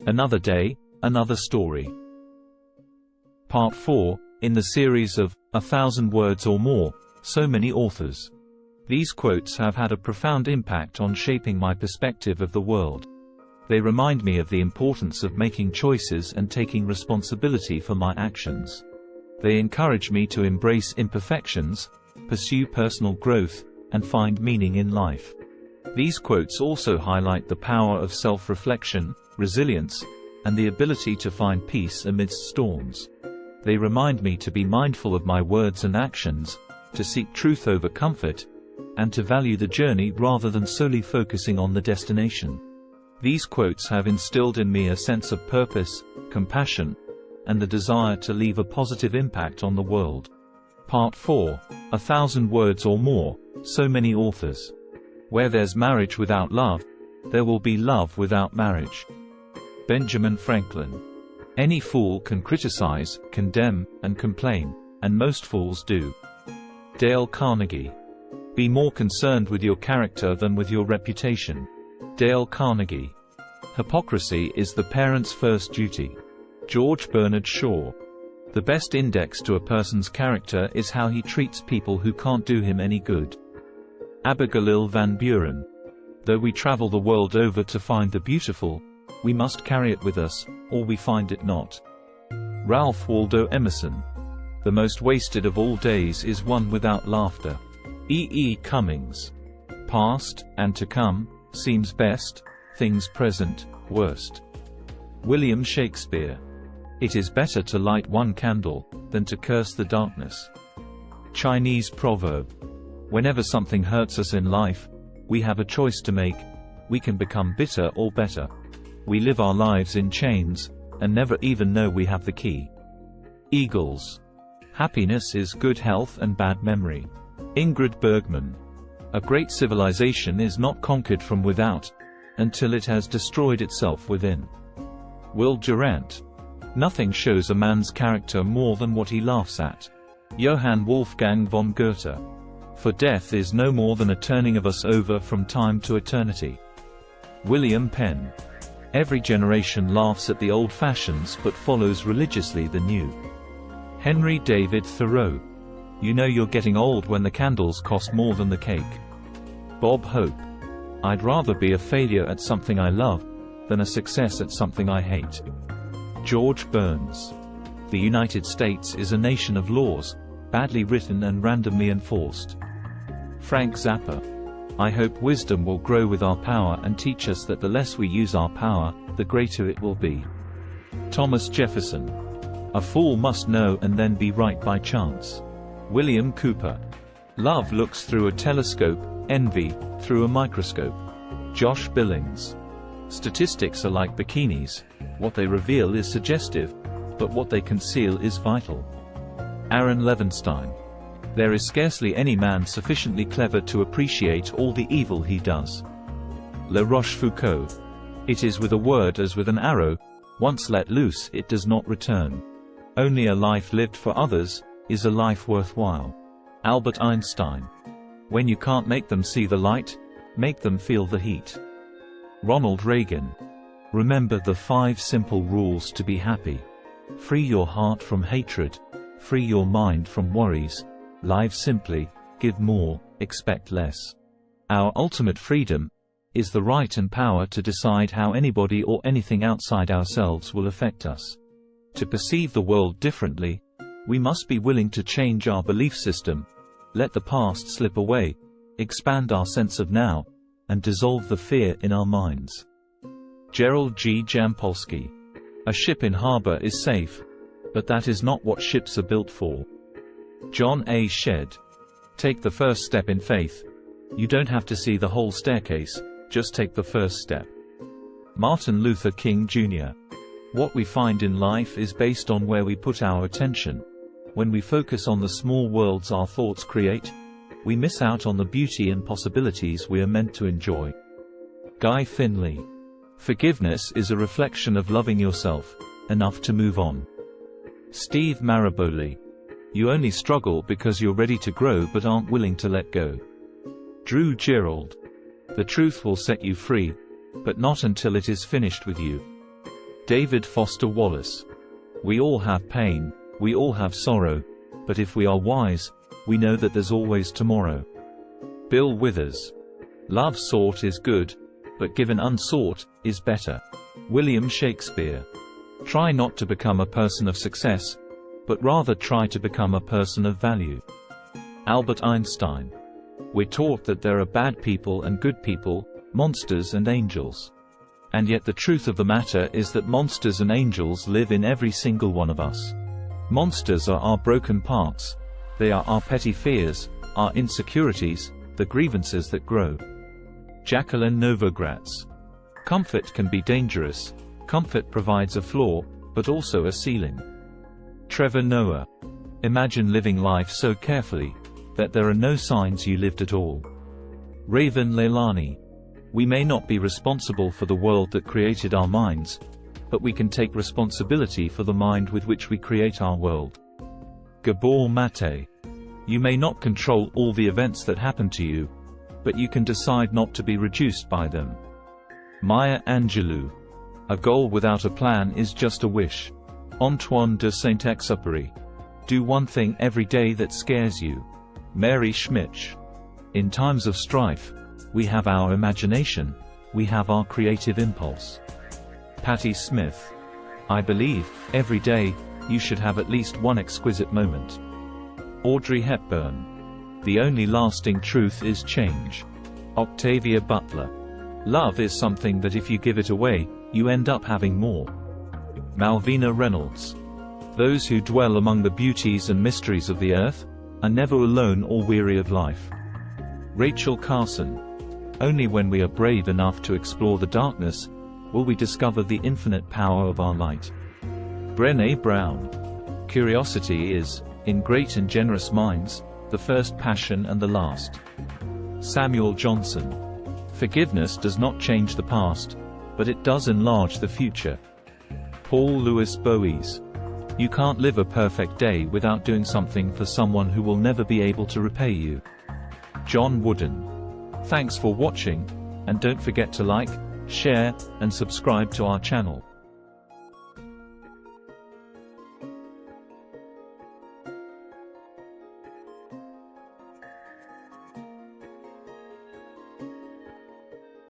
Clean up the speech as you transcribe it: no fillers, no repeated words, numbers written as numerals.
Another day, another story. Part 4, in the series of 1,000 Words or More, So Many Authors. These quotes have had a profound impact on shaping my perspective of the world. They remind me of the importance of making choices and taking responsibility for my actions. They encourage me to embrace imperfections, pursue personal growth, and find meaning in life. These quotes also highlight the power of self-reflection, resilience, and the ability to find peace amidst storms. They remind me to be mindful of my words and actions, to seek truth over comfort, and to value the journey rather than solely focusing on the destination. These quotes have instilled in me a sense of purpose, compassion, and the desire to leave a positive impact on the world. Part 4, 1,000 Words or More, So Many Authors. Where there's marriage without love, there will be love without marriage. Benjamin Franklin. Any fool can criticize, condemn, and complain, and most fools do. Dale Carnegie. Be more concerned with your character than with your reputation. Dale Carnegie. Hypocrisy is the parent's first duty. George Bernard Shaw. The best index to a person's character is how he treats people who can't do him any good. Abigail Van Buren. Though we travel the world over to find the beautiful, we must carry it with us, or we find it not. Ralph Waldo Emerson. The most wasted of all days is one without laughter. E. E. Cummings. Past, and to come, seems best, things present, worst. William Shakespeare. It is better to light one candle, than to curse the darkness. Chinese proverb. Whenever something hurts us in life, we have a choice to make. We can become bitter or better. We live our lives in chains, and never even know we have the key. Eagles. Happiness is good health and bad memory. Ingrid Bergman. A great civilization is not conquered from without, until it has destroyed itself within. Will Durant. Nothing shows a man's character more than what he laughs at. Johann Wolfgang von Goethe. For death is no more than a turning of us over from time to eternity. William Penn. Every generation laughs at the old fashions but follows religiously the new. Henry David Thoreau. You know you're getting old when the candles cost more than the cake. Bob Hope. I'd rather be a failure at something I love, than a success at something I hate. George Burns. The United States is a nation of laws, badly written and randomly enforced. Frank Zappa. I hope wisdom will grow with our power and teach us that the less we use our power, the greater it will be. Thomas Jefferson. A fool must know and then be right by chance. William Cooper. Love looks through a telescope, envy through a microscope. Josh Billings. Statistics are like bikinis. What they reveal is suggestive, but what they conceal is vital. Aaron Levenstein. There is scarcely any man sufficiently clever to appreciate all the evil he does. La Rochefoucauld. It is with a word as with an arrow, once let loose it does not return. Only a life lived for others is a life worthwhile. Albert Einstein. When you can't make them see the light, make them feel the heat. Ronald Reagan. Remember the 5 simple rules to be happy. Free your heart from hatred. Free your mind from worries. Live simply, give more, expect less. Our ultimate freedom is the right and power to decide how anybody or anything outside ourselves will affect us. To perceive the world differently, we must be willing to change our belief system, let the past slip away, expand our sense of now, and dissolve the fear in our minds. Gerald G. Jampolsky. A ship in harbor is safe, but that is not what ships are built for. John A. Shedd. Take the first step in faith. You don't have to see the whole staircase, just take the first step. Martin Luther King Jr. What we find in life is based on where we put our attention. When we focus on the small worlds our thoughts create, we miss out on the beauty and possibilities we are meant to enjoy. Guy Finley. Forgiveness is a reflection of loving yourself enough to move on. Steve Maraboli. You only struggle because you're ready to grow but aren't willing to let go. Drew Gerald. The truth will set you free, but not until it is finished with you. David Foster Wallace. We all have pain, we all have sorrow, but if we are wise, we know that there's always tomorrow. Bill Withers. Love sought is good, but given unsought, is better. William Shakespeare. Try not to become a person of success, but rather try to become a person of value. Albert Einstein. We're taught that there are bad people and good people, monsters and angels. And yet the truth of the matter is that monsters and angels live in every single one of us. Monsters are our broken parts. They are our petty fears, our insecurities, the grievances that grow. Jacqueline Novogratz. Comfort can be dangerous. Comfort provides a floor, but also a ceiling. Trevor Noah. Imagine living life so carefully that there are no signs you lived at all. Raven Leilani. We may not be responsible for the world that created our minds, but we can take responsibility for the mind with which we create our world. Gabor Mate. You may not control all the events that happen to you, but you can decide not to be reduced by them. Maya Angelou. A goal without a plan is just a wish. Antoine de Saint-Exupéry. Do one thing every day that scares you. Mary Schmitz. In times of strife, we have our imagination, we have our creative impulse. Patti Smith. I believe, every day, you should have at least one exquisite moment. Audrey Hepburn. The only lasting truth is change. Octavia Butler. Love is something that if you give it away, you end up having more. Malvina Reynolds. Those who dwell among the beauties and mysteries of the earth are never alone or weary of life. Rachel Carson. Only when we are brave enough to explore the darkness, will we discover the infinite power of our light. Brené Brown. Curiosity is, in great and generous minds, the first passion and the last. Samuel Johnson. Forgiveness does not change the past, but it does enlarge the future. Paul Louis Bowies. You can't live a perfect day without doing something for someone who will never be able to repay you. John Wooden. Thanks for watching, and don't forget to like, share, and subscribe to our channel.